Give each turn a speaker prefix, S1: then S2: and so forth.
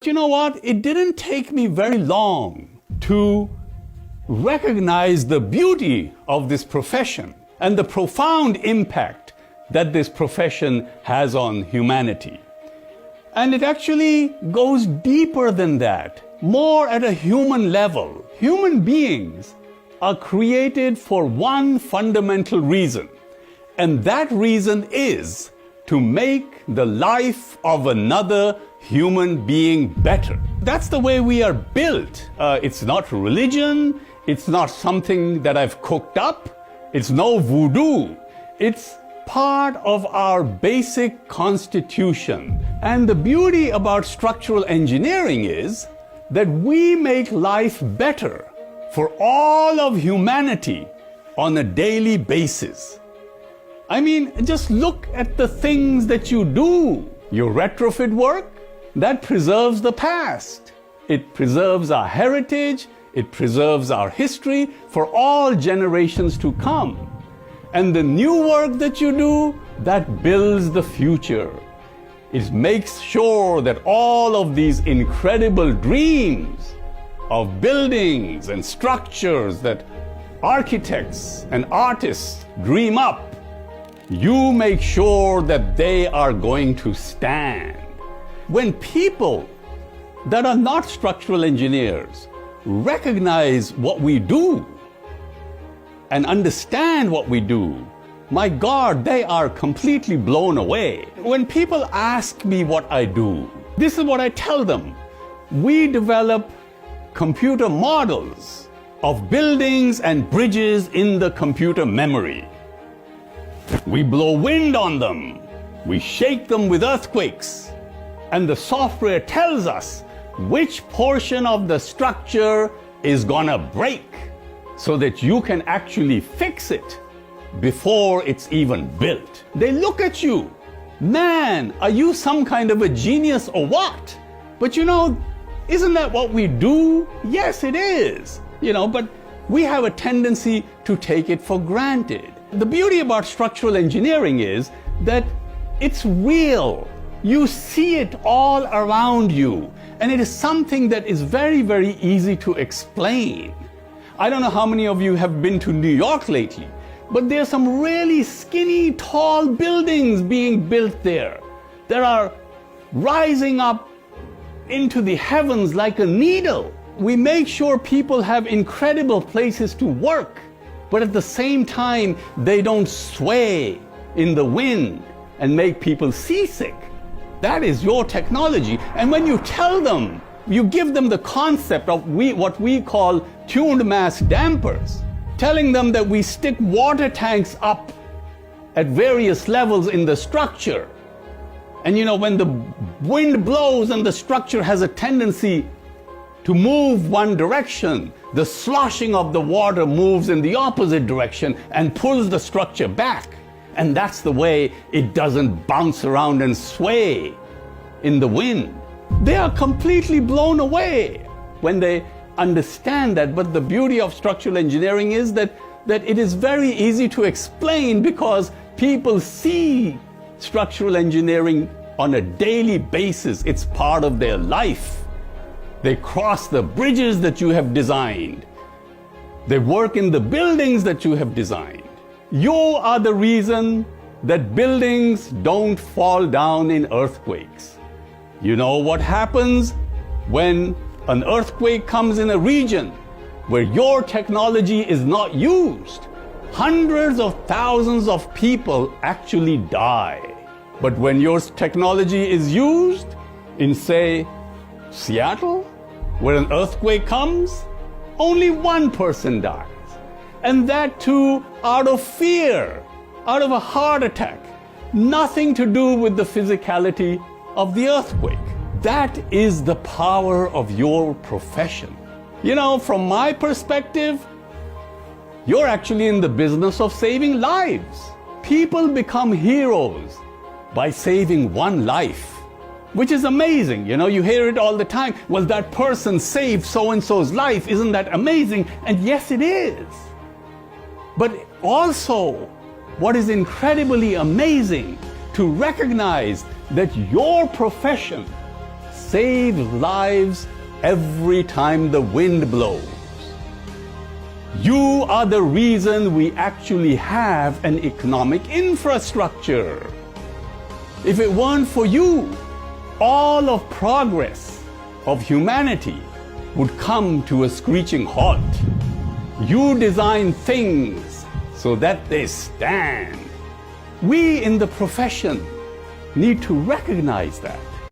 S1: You know what? It didn't take me very long to recognize the beauty of this profession and the profound impact that this profession has on humanity. And it actually goes deeper than that, more at a human level. Human beings are created for one fundamental reason, and that reason is to make the life of another human being better. That's the way we are built. It's not religion, it's not something that I've cooked up, it's no voodoo. It's part of our basic constitution. And the beauty about structural engineering is that we make life better for all of humanity on a daily basis. I mean, just look at the things that you do. Your retrofit work, that preserves the past. It preserves our heritage, it preserves our history for all generations to come. And the new work that you do, that builds the future. It makes sure that all of these incredible dreams of buildings and structures that architects and artists dream up, you make sure that they are going to stand. When people that are not structural engineers recognize what we do and understand what we do, my God, they are completely blown away. When people ask me what I do, this is what I tell them. We develop computer models of buildings and bridges in the computer memory. We blow wind on them. We shake them with earthquakes. And the software tells us which portion of the structure is gonna break so that you can actually fix it before it's even built. They look at you. Man, are you some kind of a genius or what? But you know, isn't that what we do? Yes, it is. But we have a tendency to take it for granted. The beauty about structural engineering is that it's real. You see it all around you, and it is something that is very, very easy to explain. I don't know how many of you have been to New York lately, but there are some really skinny, tall buildings being built there that are rising up into the heavens like a needle. We make sure people have incredible places to work, but at the same time, they don't sway in the wind and make people seasick. That is your technology. And when you tell them, you give them the concept of what we call tuned mass dampers, telling them that we stick water tanks up at various levels in the structure. And when the wind blows and the structure has a tendency to move one direction, the sloshing of the water moves in the opposite direction and pulls the structure back. And that's the way it doesn't bounce around and sway in the wind. They are completely blown away when they understand that. But the beauty of structural engineering is that it is very easy to explain because people see structural engineering on a daily basis. It's part of their life. They cross the bridges that you have designed. They work in the buildings that you have designed. You are the reason that buildings don't fall down in earthquakes. You know what happens when an earthquake comes in a region where your technology is not used? Hundreds of thousands of people actually die. But when your technology is used in, say, Seattle, where an earthquake comes, only one person dies. And that too out of fear, out of a heart attack. Nothing to do with the physicality of the earthquake. That is the power of your profession. From my perspective, you're actually in the business of saving lives. People become heroes by saving one life, which is amazing. You hear it all the time. Well, that person saved so-and-so's life. Isn't that amazing? And yes, it is. But also, what is incredibly amazing to recognize that your profession save lives every time the wind blows. You are the reason we actually have an economic infrastructure. If it weren't for you, all of progress of humanity would come to a screeching halt. You design things so that they stand. We in the profession need to recognize that.